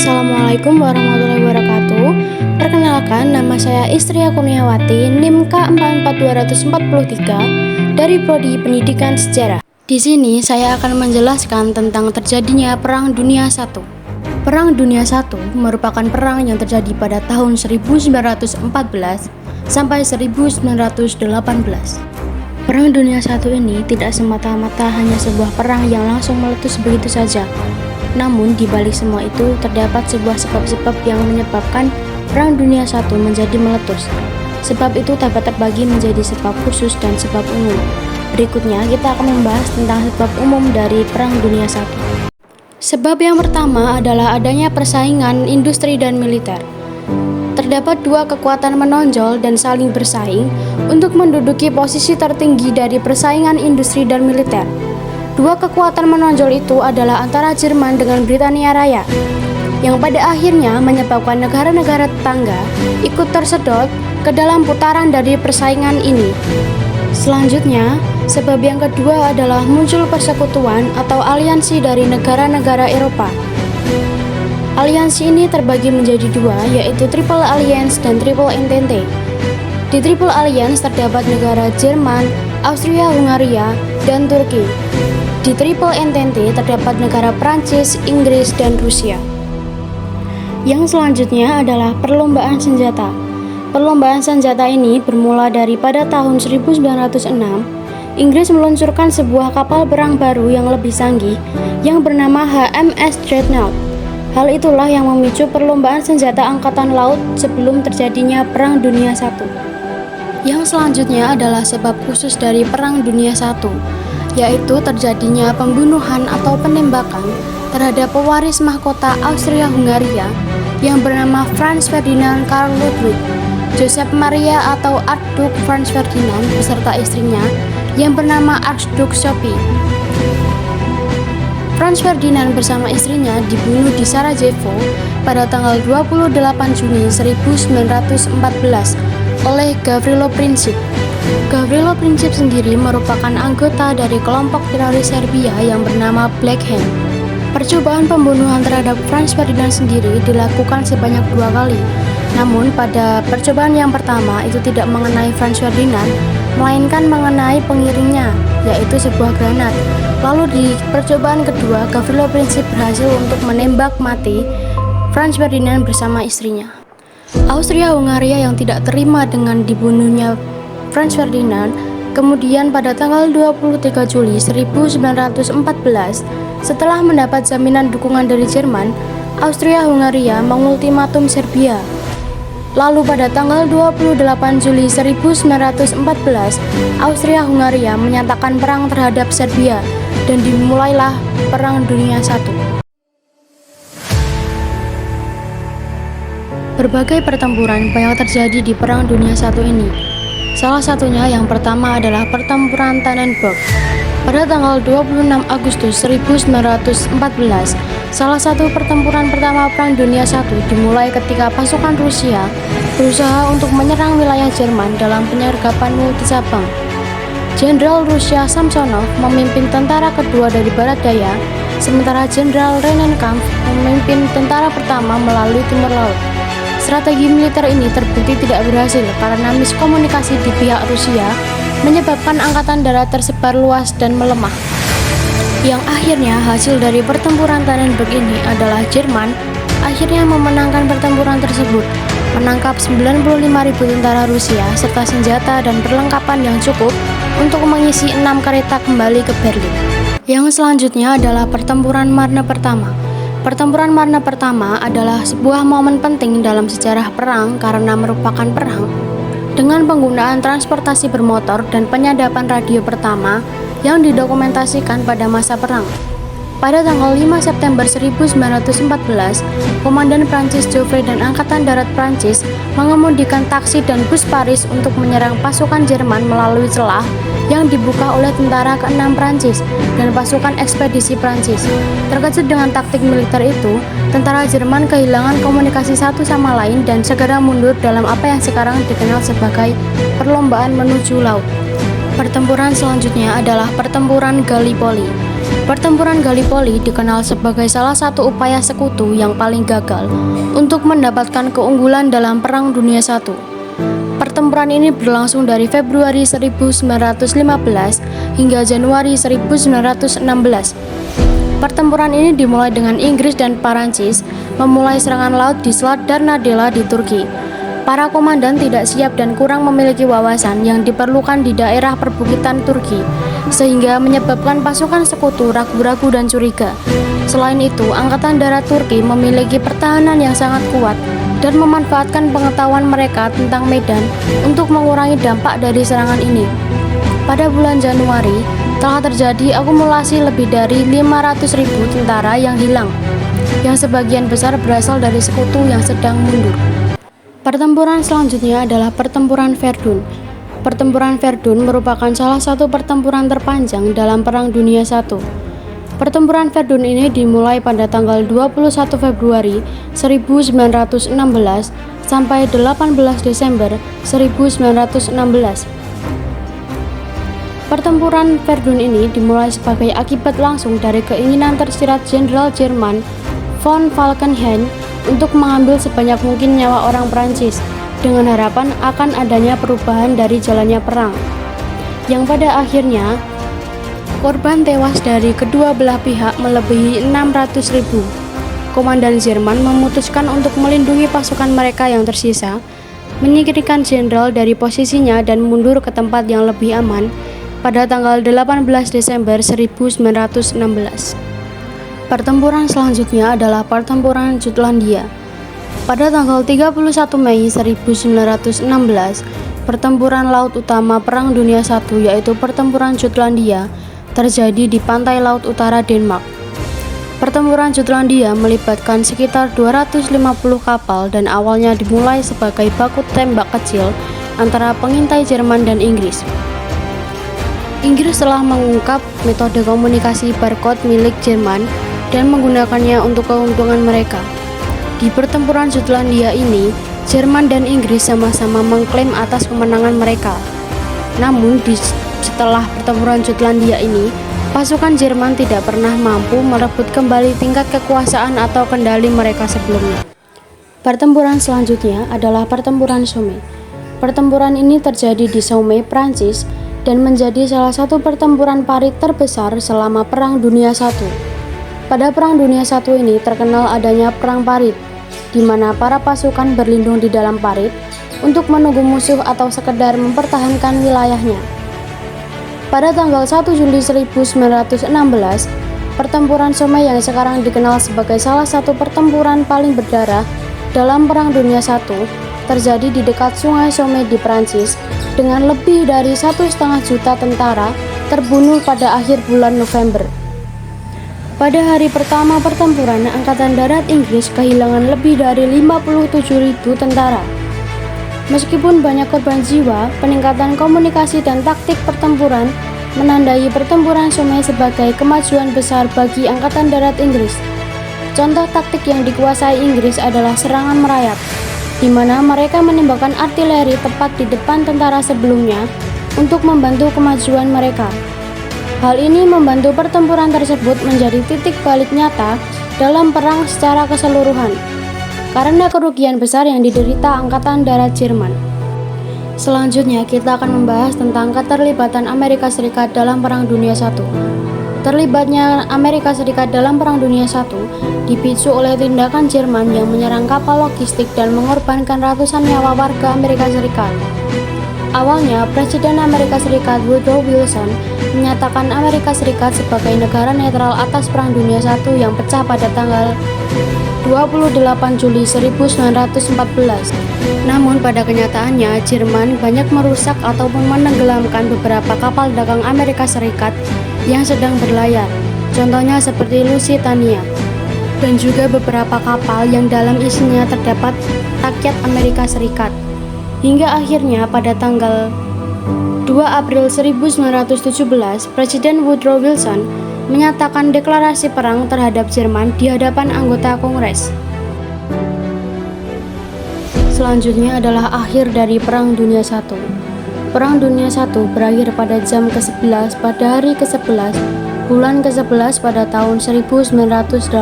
Assalamualaikum warahmatullahi wabarakatuh. Perkenalkan, nama saya Istria Kurniawati, NIM K44243 dari Prodi Pendidikan Sejarah. Di sini saya akan menjelaskan tentang terjadinya Perang Dunia I. Perang Dunia I merupakan perang yang terjadi pada tahun 1914 sampai 1918. Perang Dunia I ini tidak semata-mata hanya sebuah perang yang langsung meletus begitu saja. Namun di balik semua itu terdapat sebuah sebab-sebab yang menyebabkan Perang Dunia I menjadi meletus. Sebab itu dapat terbagi menjadi sebab khusus dan sebab umum. Berikutnya kita akan membahas tentang sebab umum dari Perang Dunia I. Sebab yang pertama adalah adanya persaingan industri dan militer. Terdapat dua kekuatan menonjol dan saling bersaing untuk menduduki posisi tertinggi dari persaingan industri dan militer. Dua kekuatan menonjol itu adalah antara Jerman dengan Britania Raya, yang pada akhirnya menyebabkan negara-negara tetangga ikut tersedot ke dalam putaran dari persaingan ini. Selanjutnya, sebab yang kedua adalah muncul persekutuan atau aliansi dari negara-negara Eropa. Aliansi ini terbagi menjadi dua, yaitu Triple Alliance dan Triple Entente. Di Triple Alliance terdapat negara Jerman, Austria-Hungaria, dan Turki. Di Triple Entente terdapat negara Prancis, Inggris, dan Rusia. Yang selanjutnya adalah perlombaan senjata. Perlombaan senjata ini bermula dari pada tahun 1906. Inggris meluncurkan sebuah kapal perang baru yang lebih canggih yang bernama HMS Dreadnought. Hal itulah yang memicu perlombaan senjata angkatan laut sebelum terjadinya Perang Dunia I. Yang selanjutnya adalah sebab khusus dari Perang Dunia I, yaitu terjadinya pembunuhan atau penembakan terhadap pewaris mahkota Austria-Hungaria yang bernama Franz Ferdinand Karl Ludwig Joseph Maria atau Archduke Franz Ferdinand beserta istrinya yang bernama Archduke Sophie. Franz Ferdinand bersama istrinya dibunuh di Sarajevo pada tanggal 28 Juni 1914 oleh Gavrilo Princip. Gavrilo Princip sendiri merupakan anggota dari kelompok teroris Serbia yang bernama Black Hand. Percobaan pembunuhan terhadap Franz Ferdinand sendiri dilakukan sebanyak 2 kali. Namun pada percobaan yang pertama itu tidak mengenai Franz Ferdinand, melainkan mengenai pengiringnya, yaitu sebuah granat. Lalu di percobaan kedua, Gavrilo Princip berhasil untuk menembak mati Franz Ferdinand bersama istrinya. Austria-Hungaria yang tidak terima dengan dibunuhnya Franz Ferdinand, kemudian pada tanggal 23 Juli 1914, setelah mendapat jaminan dukungan dari Jerman, Austria-Hungaria mengultimatum Serbia. Lalu pada tanggal 28 Juli 1914, Austria-Hungaria menyatakan perang terhadap Serbia dan dimulailah Perang Dunia I. Berbagai pertempuran banyak terjadi di Perang Dunia I ini. Salah satunya yang pertama adalah pertempuran Tannenberg. Pada tanggal 26 Agustus 1914, salah satu pertempuran pertama Perang Dunia I dimulai ketika pasukan Rusia berusaha untuk menyerang wilayah Jerman dalam penyergapan multicabang. Jenderal Rusia Samsonov memimpin tentara kedua dari barat daya, sementara Jenderal Rennenkampf memimpin tentara pertama melalui timur laut. Strategi militer ini terbukti tidak berhasil karena miskomunikasi di pihak Rusia menyebabkan angkatan darat tersebar luas dan melemah. Yang akhirnya hasil dari pertempuran Tannenberg ini adalah Jerman akhirnya memenangkan pertempuran tersebut, menangkap 95.000 tentara Rusia serta senjata dan perlengkapan yang cukup untuk mengisi 6 kereta kembali ke Berlin. Yang selanjutnya adalah pertempuran Marne Pertama. Pertempuran Marne Pertama adalah sebuah momen penting dalam sejarah perang karena merupakan perang dengan penggunaan transportasi bermotor dan penyadapan radio pertama yang didokumentasikan pada masa perang. Pada tanggal 5 September 1914, Komandan Prancis Joffre dan Angkatan Darat Prancis mengemudikan taksi dan bus Paris untuk menyerang pasukan Jerman melalui celah yang dibuka oleh tentara ke-6 Prancis dan pasukan ekspedisi Prancis. Terkejut dengan taktik militer itu, tentara Jerman kehilangan komunikasi satu sama lain dan segera mundur dalam apa yang sekarang dikenal sebagai perlombaan menuju laut. Pertempuran selanjutnya adalah pertempuran Gallipoli. Pertempuran Gallipoli dikenal sebagai salah satu upaya sekutu yang paling gagal untuk mendapatkan keunggulan dalam Perang Dunia I. Pertempuran ini berlangsung dari Februari 1915 hingga Januari 1916. Pertempuran ini dimulai dengan Inggris dan Perancis memulai serangan laut di Selat Dardanella di Turki. Para komandan tidak siap dan kurang memiliki wawasan yang diperlukan di daerah perbukitan Turki, sehingga menyebabkan pasukan sekutu ragu-ragu dan curiga. Selain itu, Angkatan Darat Turki memiliki pertahanan yang sangat kuat dan memanfaatkan pengetahuan mereka tentang medan untuk mengurangi dampak dari serangan ini. Pada bulan Januari, telah terjadi akumulasi lebih dari 500.000 tentara yang hilang, yang sebagian besar berasal dari sekutu yang sedang mundur. Pertempuran selanjutnya adalah Pertempuran Verdun. Pertempuran Verdun merupakan salah satu pertempuran terpanjang dalam Perang Dunia I. Pertempuran Verdun ini dimulai pada tanggal 21 Februari 1916 sampai 18 Desember 1916. Pertempuran Verdun ini dimulai sebagai akibat langsung dari keinginan tersirat Jenderal Jerman von Falkenhayn untuk mengambil sebanyak mungkin nyawa orang Prancis dengan harapan akan adanya perubahan dari jalannya perang, yang pada akhirnya korban tewas dari kedua belah pihak melebihi 600.000. Komandan Jerman memutuskan untuk melindungi pasukan mereka yang tersisa, menyingkirkan jenderal dari posisinya dan mundur ke tempat yang lebih aman pada tanggal 18 Desember 1916. Pertempuran selanjutnya adalah Pertempuran Jutlandia. Pada tanggal 31 Mei 1916, pertempuran laut utama Perang Dunia I yaitu Pertempuran Jutlandia terjadi di pantai laut utara Denmark. Pertempuran Jutlandia melibatkan sekitar 250 kapal dan awalnya dimulai sebagai baku tembak kecil antara pengintai Jerman dan Inggris. Inggris telah mengungkap metode komunikasi barcode milik Jerman dan menggunakannya untuk keuntungan mereka. Di pertempuran Jutlandia ini, Jerman dan Inggris sama-sama mengklaim atas kemenangan mereka. Namun, setelah pertempuran Jutlandia ini, pasukan Jerman tidak pernah mampu merebut kembali tingkat kekuasaan atau kendali mereka sebelumnya. Pertempuran selanjutnya adalah Pertempuran Somme. Pertempuran ini terjadi di Somme, Prancis, dan menjadi salah satu pertempuran parit terbesar selama Perang Dunia I. Pada Perang Dunia I ini terkenal adanya perang parit, di mana para pasukan berlindung di dalam parit untuk menunggu musuh atau sekedar mempertahankan wilayahnya. Pada tanggal 1 Juli 1916, Pertempuran Somme yang sekarang dikenal sebagai salah satu pertempuran paling berdarah dalam Perang Dunia I terjadi di dekat Sungai Somme di Prancis dengan lebih dari 1,5 juta tentara terbunuh pada akhir bulan November. Pada hari pertama pertempuran, Angkatan Darat Inggris kehilangan lebih dari 57.000 tentara. Meskipun banyak korban jiwa, peningkatan komunikasi dan taktik pertempuran menandai Pertempuran Somme sebagai kemajuan besar bagi Angkatan Darat Inggris. Contoh taktik yang dikuasai Inggris adalah serangan merayap, di mana mereka menembakkan artileri tepat di depan tentara sebelumnya untuk membantu kemajuan mereka. Hal ini membantu pertempuran tersebut menjadi titik balik nyata dalam perang secara keseluruhan, karena kerugian besar yang diderita Angkatan Darat Jerman. Selanjutnya kita akan membahas tentang keterlibatan Amerika Serikat dalam Perang Dunia I. Terlibatnya Amerika Serikat dalam Perang Dunia I dipicu oleh tindakan Jerman yang menyerang kapal logistik dan mengorbankan ratusan nyawa warga Amerika Serikat. Awalnya, Presiden Amerika Serikat Woodrow Wilson menyatakan Amerika Serikat sebagai negara netral atas Perang Dunia I yang pecah pada tanggal 28 Juli 1914. Namun pada kenyataannya, Jerman banyak merusak ataupun menenggelamkan beberapa kapal dagang Amerika Serikat yang sedang berlayar, contohnya seperti Lusitania, dan juga beberapa kapal yang dalam isinya terdapat rakyat Amerika Serikat. Hingga akhirnya pada tanggal 2 April 1917, Presiden Woodrow Wilson menyatakan deklarasi perang terhadap Jerman di hadapan anggota Kongres. Selanjutnya adalah akhir dari Perang Dunia I. Perang Dunia I berakhir pada jam ke-11 pada hari ke-11 bulan ke-11 pada tahun 1918.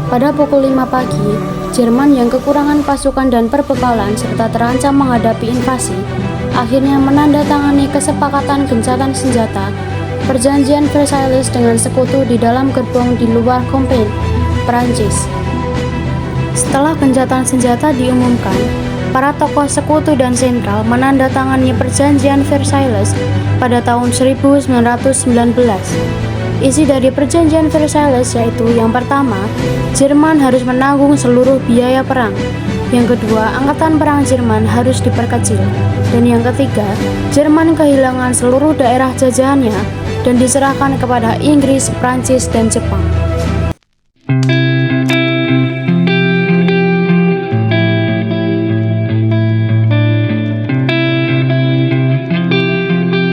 Pada pukul 5 pagi, Jerman yang kekurangan pasukan dan perbekalan serta terancam menghadapi invasi, akhirnya menandatangani kesepakatan gencatan senjata Perjanjian Versailles dengan sekutu di dalam gerbong di luar Compiègne, Perancis. Setelah gencatan senjata diumumkan, para tokoh sekutu dan sentral menandatangani Perjanjian Versailles pada tahun 1919. Isi dari Perjanjian Versailles yaitu yang pertama, Jerman harus menanggung seluruh biaya perang. Yang kedua, angkatan perang Jerman harus diperkecil. Dan yang ketiga, Jerman kehilangan seluruh daerah jajahannya dan diserahkan kepada Inggris, Prancis, dan Jepang.